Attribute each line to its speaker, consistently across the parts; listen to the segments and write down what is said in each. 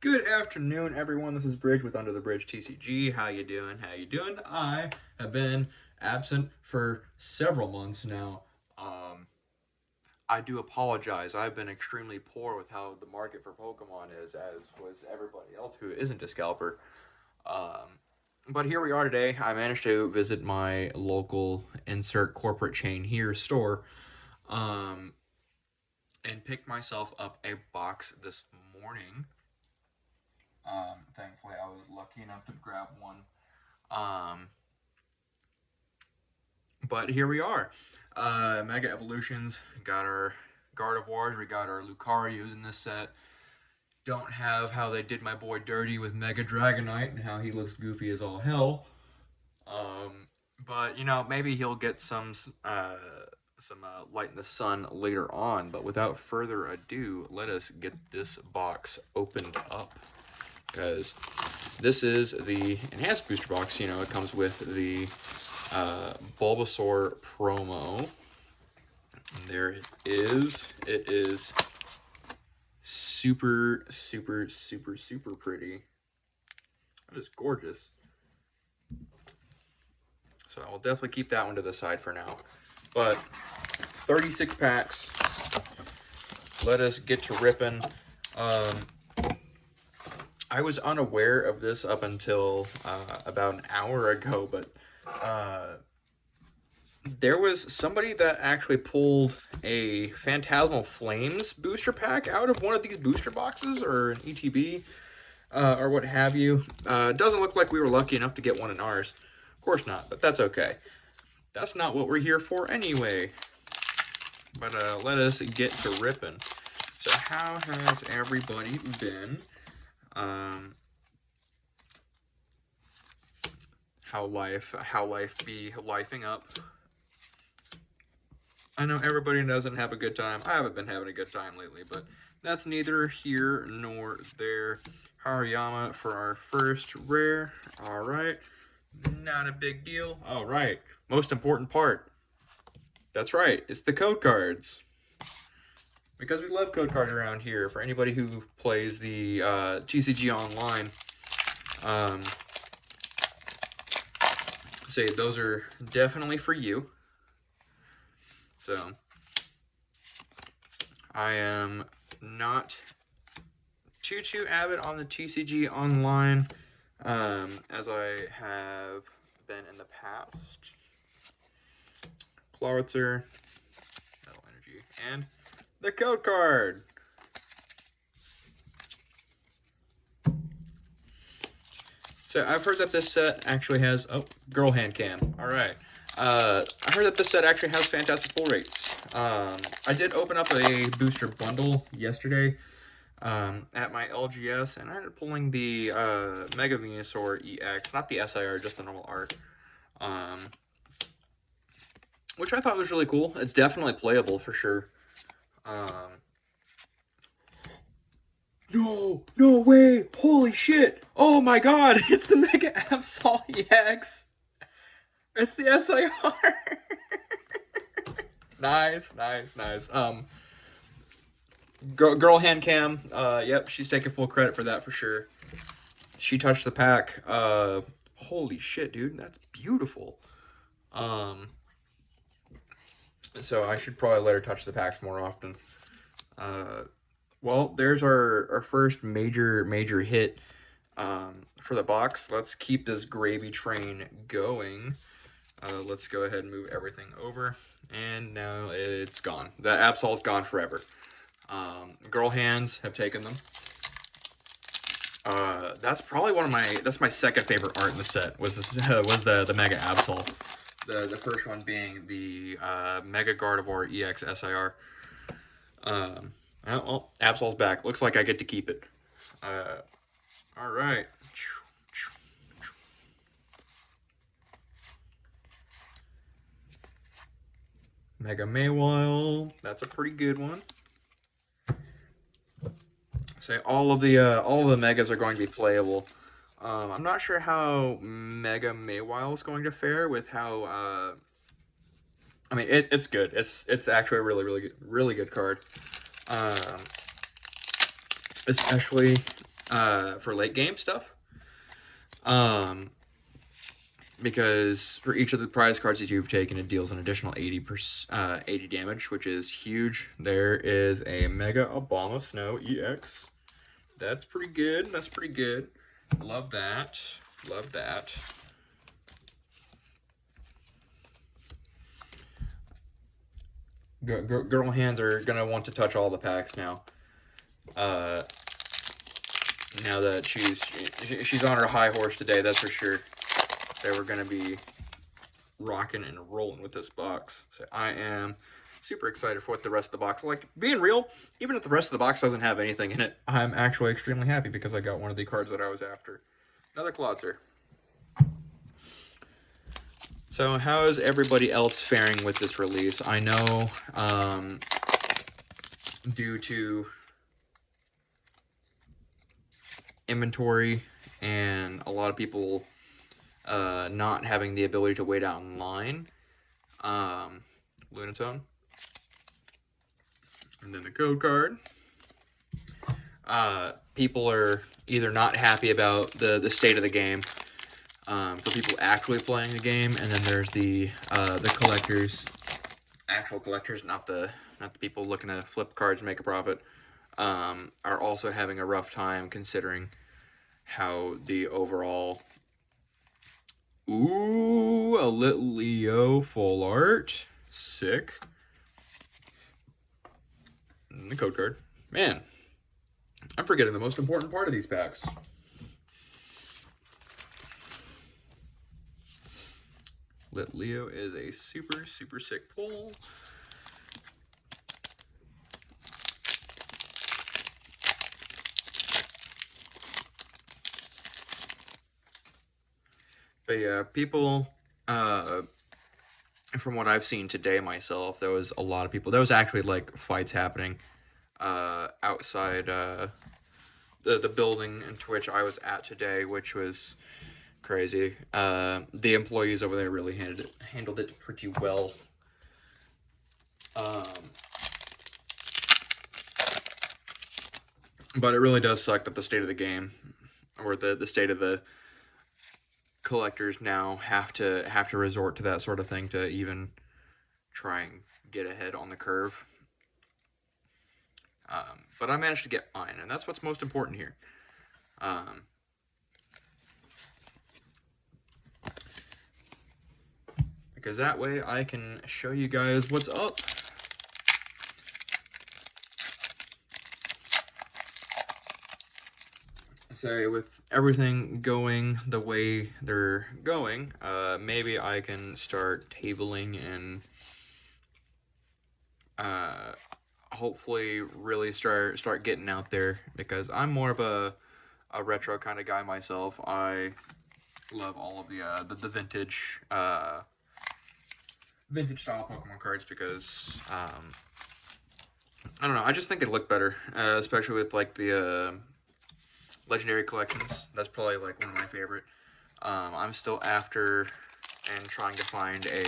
Speaker 1: Good afternoon, everyone. This is Bridge with Under the Bridge TCG. How you doing? How you doing? I have been absent for several months now. I do apologize. I've been extremely poor with how the market for Pokemon is, as was everybody else who isn't a scalper. Um, but here we are today. I managed to visit my local insert corporate chain here store, um, and picked myself up a box this morning. Thankfully, I was lucky enough to grab one. Um, but here we are. Mega Evolutions. Got our Gardevoirs. We got our Lucarios in this set. Don't have how they did my boy dirty with Mega Dragonite and how he looks goofy as all hell. But maybe he'll get some light in the sun later on. But without further ado, let us get this box opened up, because this is the enhanced booster box. It comes with the Bulbasaur promo. And there it is. It is super, super, super, super pretty. That is gorgeous. So I'll definitely keep that one to the side for now. But 36 packs. Let us get to ripping. I was unaware of this up until about an hour ago, but there was somebody that actually pulled a Phantasmal Flames booster pack out of one of these booster boxes, or an ETB, or what have you. Doesn't look like we were lucky enough to get one in ours. Of course not, but that's okay. That's not what we're here for anyway. But let us get to ripping. So how has everybody been? How life be lifing up? I know everybody doesn't have a good time. I haven't been having a good time lately, but that's neither here nor there. Hariyama for our first rare. Alright. Not a big deal. Alright. Most important part. That's right. It's the code cards. Because we love code cards around here. For anybody who plays the TCG online, say those are definitely for you. So I am not too avid on the TCG online, as I have been in the past. Clawitzer, Metal Energy, and the code card. So I've heard that this set actually has girl hand cam. All right. I heard that this set actually has fantastic pull rates. I did open up a booster bundle yesterday at my LGS, and I ended up pulling the Mega Venusaur EX, not the SIR, just the normal art, which I thought was really cool. It's definitely playable for sure. No way! Holy shit! Oh my god! It's the Mega Absol EX! It's the SIR! Nice. Girl hand cam. Yep, she's taking full credit for that for sure. She touched the pack. Holy shit, dude, that's beautiful. So I should probably let her touch the packs more often. Well, there's our first major hit for the box. Let's keep this gravy train going. Let's go ahead and move everything over. And now it's gone. The Absol's gone forever. Girl hands have taken them. That's probably that's my second favorite art in the set, was the Mega Absol. The first one being the Mega Gardevoir EX SIR. Well, Absol's back. Looks like I get to keep it. Alright. Mega Mawile. That's a pretty good one. So all of the megas are going to be playable. I'm not sure how Mega Mawile is going to fare with how. I mean, it's good. It's actually a really good card. Especially for late game stuff. Because for each of the prize cards that you've taken, it deals an additional 80 damage, which is huge. There is a Mega Abomasnow EX. That's pretty good. That's pretty good. Love that. Love that. Girl hands are gonna want to touch all the packs now. Now that she's on her high horse today, that's for sure. So we're gonna be rocking and rolling with this box. So I am super excited for what the rest of the box. Like, being real, even if the rest of the box doesn't have anything in it, I'm actually extremely happy because I got one of the cards that I was after. Another Clawitzer. So how is everybody else faring with this release? I know due to inventory and a lot of people not having the ability to wait out in line, Lunatone, and then the code card. People are either not happy about the state of the game, for people actually playing the game, and then there's the collectors, actual collectors, not the people looking to flip cards and make a profit, are also having a rough time considering how the overall. Ooh, a Litleo full art, sick. And the code card. Man, I'm forgetting the most important part of these packs. Litleo is a super, super sick pull. But yeah, people, from what I've seen today myself, there was a lot of people. There was actually like fights happening outside the building in which I was at today, which was crazy. The employees over there really handled it pretty well. But it really does suck that the state of the game, or the state of the collectors now have to resort to that sort of thing to even try and get ahead on the curve. But I managed to get mine, and that's what's most important here. Because that way I can show you guys what's up. So with everything going the way they're going, maybe I can start tabling and hopefully really start getting out there, because I'm more of a retro kind of guy myself. I love all of the vintage style Pokemon cards because I don't know, I just think it looked better, especially with like the legendary collections. That's probably like one of my favorite. I'm still after and trying to find a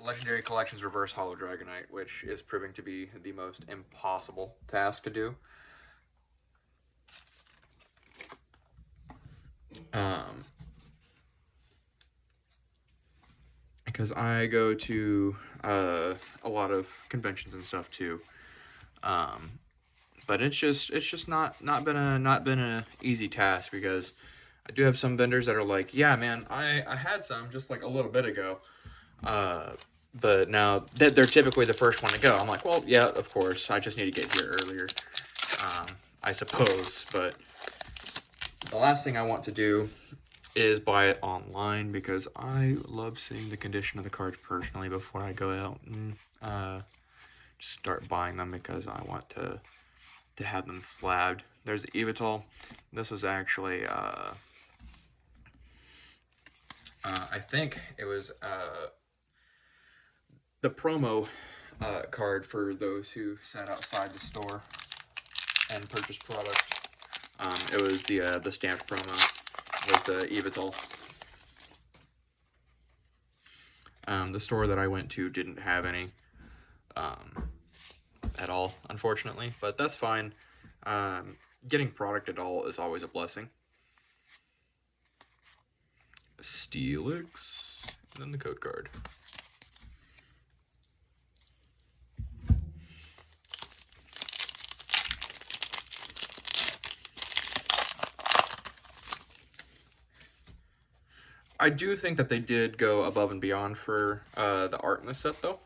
Speaker 1: legendary collections reverse holo Dragonite, which is proving to be the most impossible task to do. Because I go to a lot of conventions and stuff too. But it's just not been a easy task, because I do have some vendors that are like, yeah, man, I had some just like a little bit ago, but now they're typically the first one to go. I'm like, well, yeah, of course, I just need to get here earlier, I suppose. But the last thing I want to do is buy it online, because I love seeing the condition of the cards personally before I go out and start buying them, because I want to have them slabbed. There's the Yveltal. This was actually I think it was the promo card for those who sat outside the store and purchased product. It was the stamped promo with the Yveltal. The store that I went to didn't have any at all, unfortunately, but that's fine. getting product at all is always a blessing. Steelix, and then the code card. I do think that they did go above and beyond for the art in this set, though.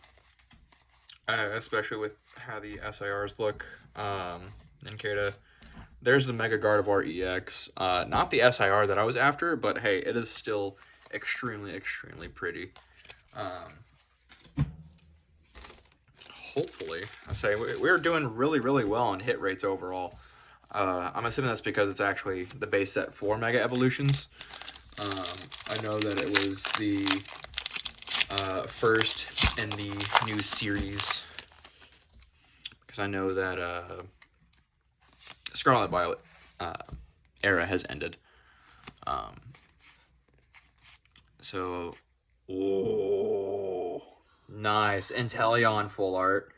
Speaker 1: Especially with how the SIRs look. Nincada. There's the Mega Gardevoir EX. Not the SIR that I was after, but hey, it is still extremely, extremely pretty. Hopefully, I say we're doing really, really well on hit rates overall. I'm assuming that's because it's actually the base set for Mega Evolutions. I know that it was the first in the new series, because I know that Scarlet Violet era has ended. So, oh, nice. Inteleon full art.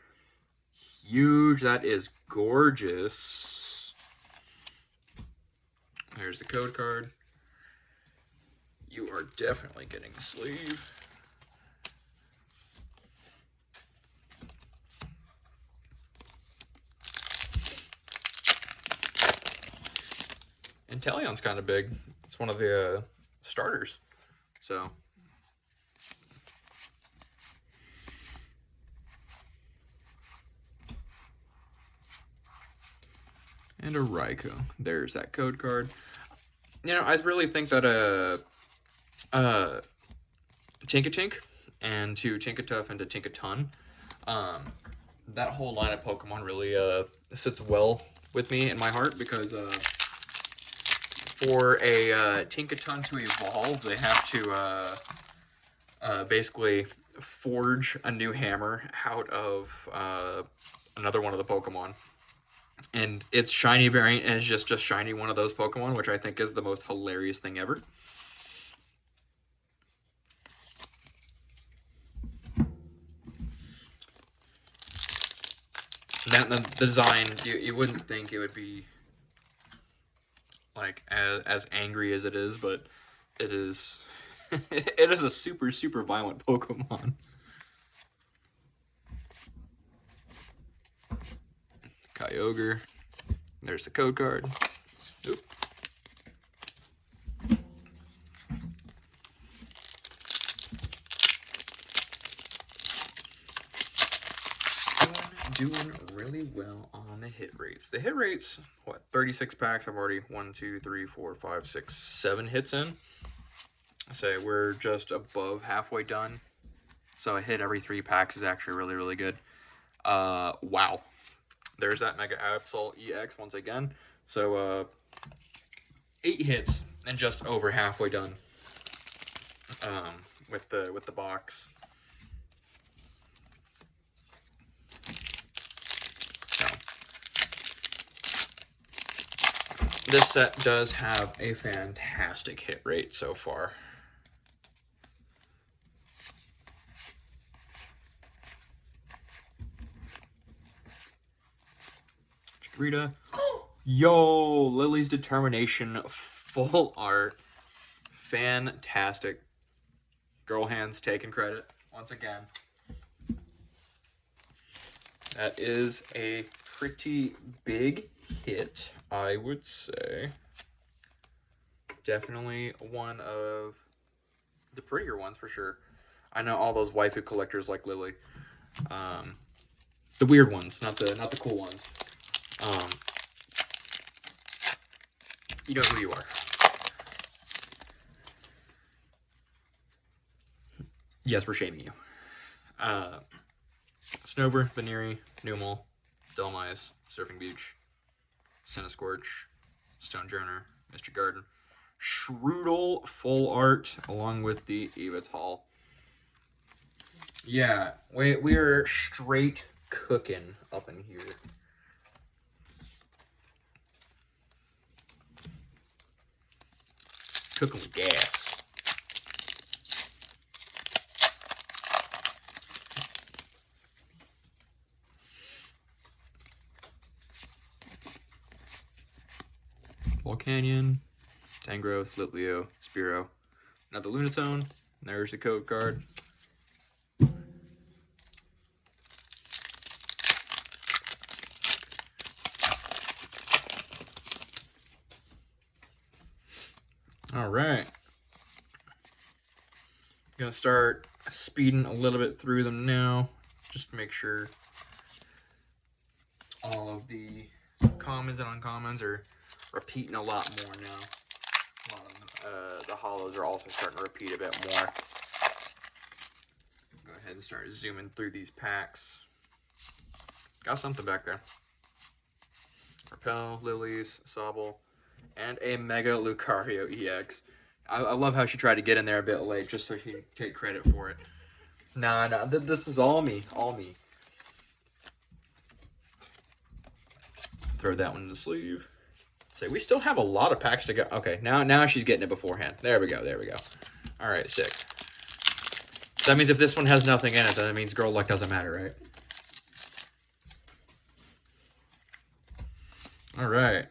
Speaker 1: Huge. That is gorgeous. There's the code card. You are definitely getting a sleeve. Inteleon's kind of big. It's one of the starters. So. And a Raikou. There's that code card. You know, I really think that Tinkatink and to Tinkatuff and to Tinkaton, that whole line of Pokemon really sits well with me in my heart, because for a Tinkaton to evolve, they have to basically forge a new hammer out of another one of the Pokemon. And its shiny variant is just a shiny one of those Pokemon, which I think is the most hilarious thing ever. That the design, you wouldn't think it would be like as angry as it is, but it is. It is a super, super violent Pokemon. Kyogre. There's the code card. Oop. Doing really well on the hit rates. The hit rates, what, 36 packs? I've already 1, 2, 3, 4, 5, 6, 7 hits in. I say we're just above halfway done. So a hit every 3 packs is actually really, really good. Wow. There's that Mega Absol EX once again. So 8 hits and just over halfway done with the box. So this set does have a fantastic hit rate so far. Rita. Yo, Lily's Determination full art. Fantastic. Girl hands taking credit once again. That is a pretty big hit, I would say. Definitely one of the prettier ones for sure. I know all those waifu collectors like Lily. The weird ones, not the cool ones. You know who you are. Yes, we're shaming you. Snover, Veneeri, Numel, Dhelmise, Surfing Beach, Centiskorch, Stonejourner, Mr. Garden, Shroodle full art along with the Evital. Yeah, we're straight cooking up in here. Cooking with gas. Volcanion, Tangrowth, Litleo, Spearow, another Lunatone. There's the code card. All right. I'm gonna start speeding a little bit through them now, just to make sure all of the commons and uncommons are repeating a lot more now. A lot of them, the hollows are also starting to repeat a bit more. Go ahead and start zooming through these packs. Got something back there. Repel, Lilies, Sobble, and a Mega Lucario EX. I love how she tried to get in there a bit late just so she could take credit for it. Nah, this was all me, Throw that one in the sleeve. So we still have a lot of packs to go. Okay, now she's getting it beforehand. There we go. All right, sick. So that means if this one has nothing in it, then it means Girl Luck doesn't matter, right? All right.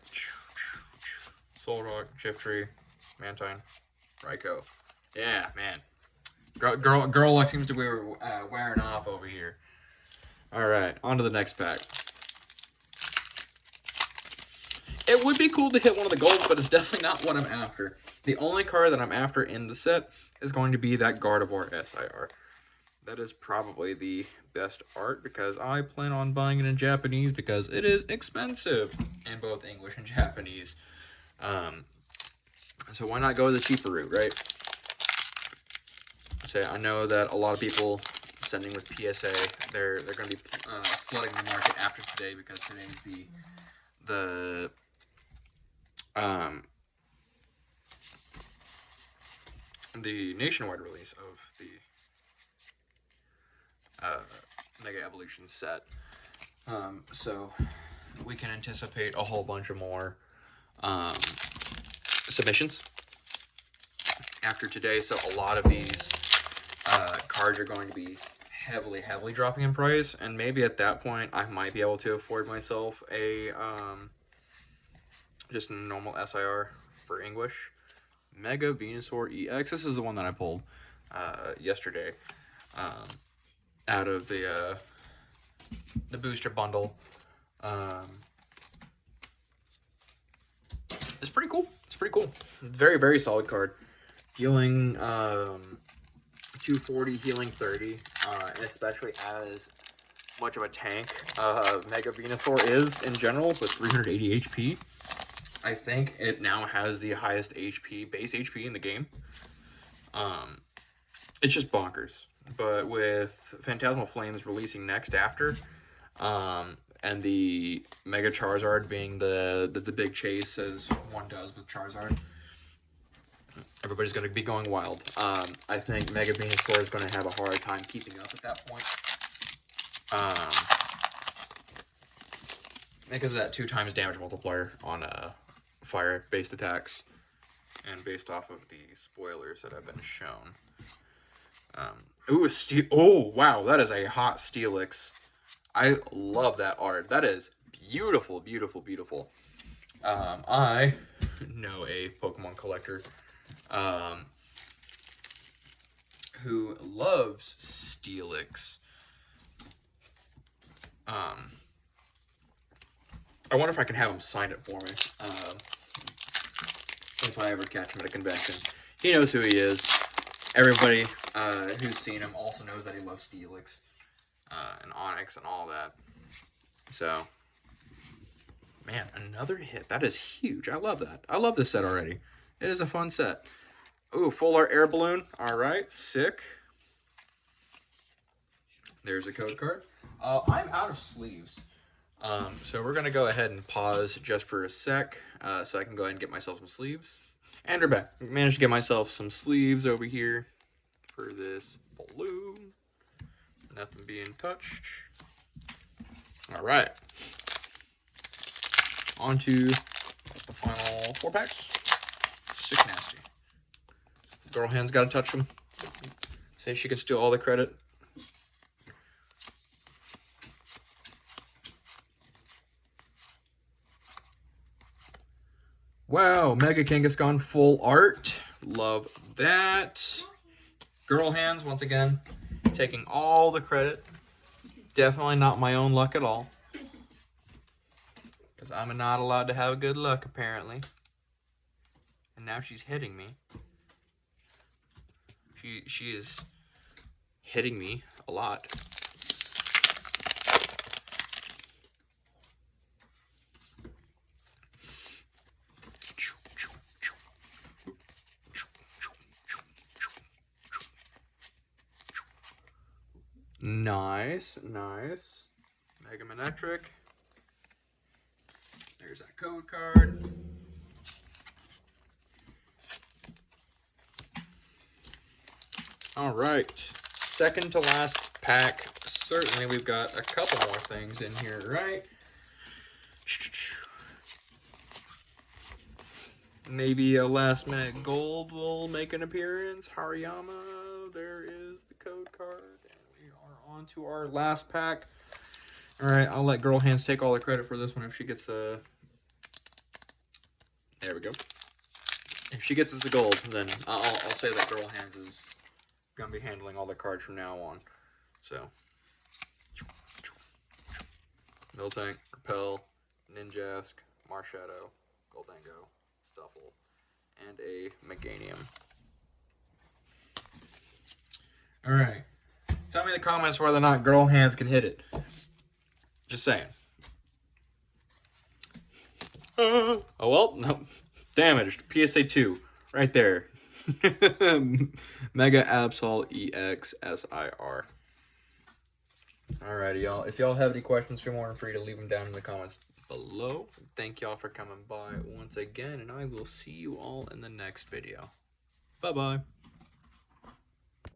Speaker 1: Solrock, Shiftry, Mantine, Raikou. Yeah, man. Girl Luck seems to be wearing off over here. All right, on to the next pack. It would be cool to hit one of the golds, but it's definitely not what I'm after. The only card that I'm after in the set is going to be that Gardevoir SIR. That is probably the best art because I plan on buying it in Japanese because it is expensive in both English and Japanese. So why not go the cheaper route, right? So I know that a lot of people sending with PSA, they're going to be flooding the market after today because today's the nationwide release of the Mega Evolution set. So we can anticipate a whole bunch of more submissions after today. So a lot of these cards are going to be heavily dropping in price, and maybe at that point I might be able to afford myself a just a normal SIR for English. Mega Venusaur EX. This is the one that I pulled yesterday out of the booster bundle. It's pretty cool. Very solid card. Healing 240, healing 30, and especially as much of a tank Mega Venusaur is in general with 380 HP. I think it now has the highest HP, base HP in the game. It's just bonkers. But with Phantasmal Flames releasing next after, and the Mega Charizard being the big chase as one does with Charizard, everybody's going to be going wild. I think Mega Venusaur is going to have a hard time keeping up at that point. Because of that 2x damage multiplier on fire-based attacks, and based off of the spoilers that have been shown. Ooh, oh, wow, that is a hot Steelix. I love that art. That is beautiful. I know a Pokemon collector who loves Steelix. I wonder if I can have him sign it for me. If I ever catch him at a convention. He knows who he is. Everybody who's seen him also knows that he loves Steelix and Onix and all that. So, man, another hit. That is huge. I love that. I love this set already. It is a fun set. Ooh, Full Art Air Balloon. All right, sick. There's a code card. I'm out of sleeves. So we're going to go ahead and pause just for a sec so I can go ahead and get myself some sleeves. And we're back. Managed to get myself some sleeves over here for this balloon. Nothing being touched. All right. On to the final 4 packs. Sick nasty. Girl Hand's got to touch them. Say she can steal all the credit. Wow, Mega Kangaskhan full art. Love that. Girl hands, once again, taking all the credit. Definitely not my own luck at all. Because I'm not allowed to have good luck, apparently. And now she's hitting me. She is hitting me a lot. Nice, nice. Mega Manectric. There's that code card. All right, second to last pack. Certainly we've got a couple more things in here, right? Maybe a last minute gold will make an appearance. Hariyama, there is the code card. And we are on to our last pack. All right, I'll let Girl Hands take all the credit for this one if she gets a... There we go. If she gets us a gold, then I'll say that Girl Hands is going to be handling all the cards from now on. So, Miltank, Repel, Ninjask, Marshadow, Goldango, Stuffle, and a Meganium. Alright. Tell me in the comments whether or not Girl Hands can hit it. Just saying. Oh well, no. Damaged. PSA 2. Right there. Mega Absol EX SIR. Alrighty, y'all. If y'all have any questions, feel more than free to leave them down in the comments below. Thank y'all for coming by once again, and I will see you all in the next video. Bye-bye.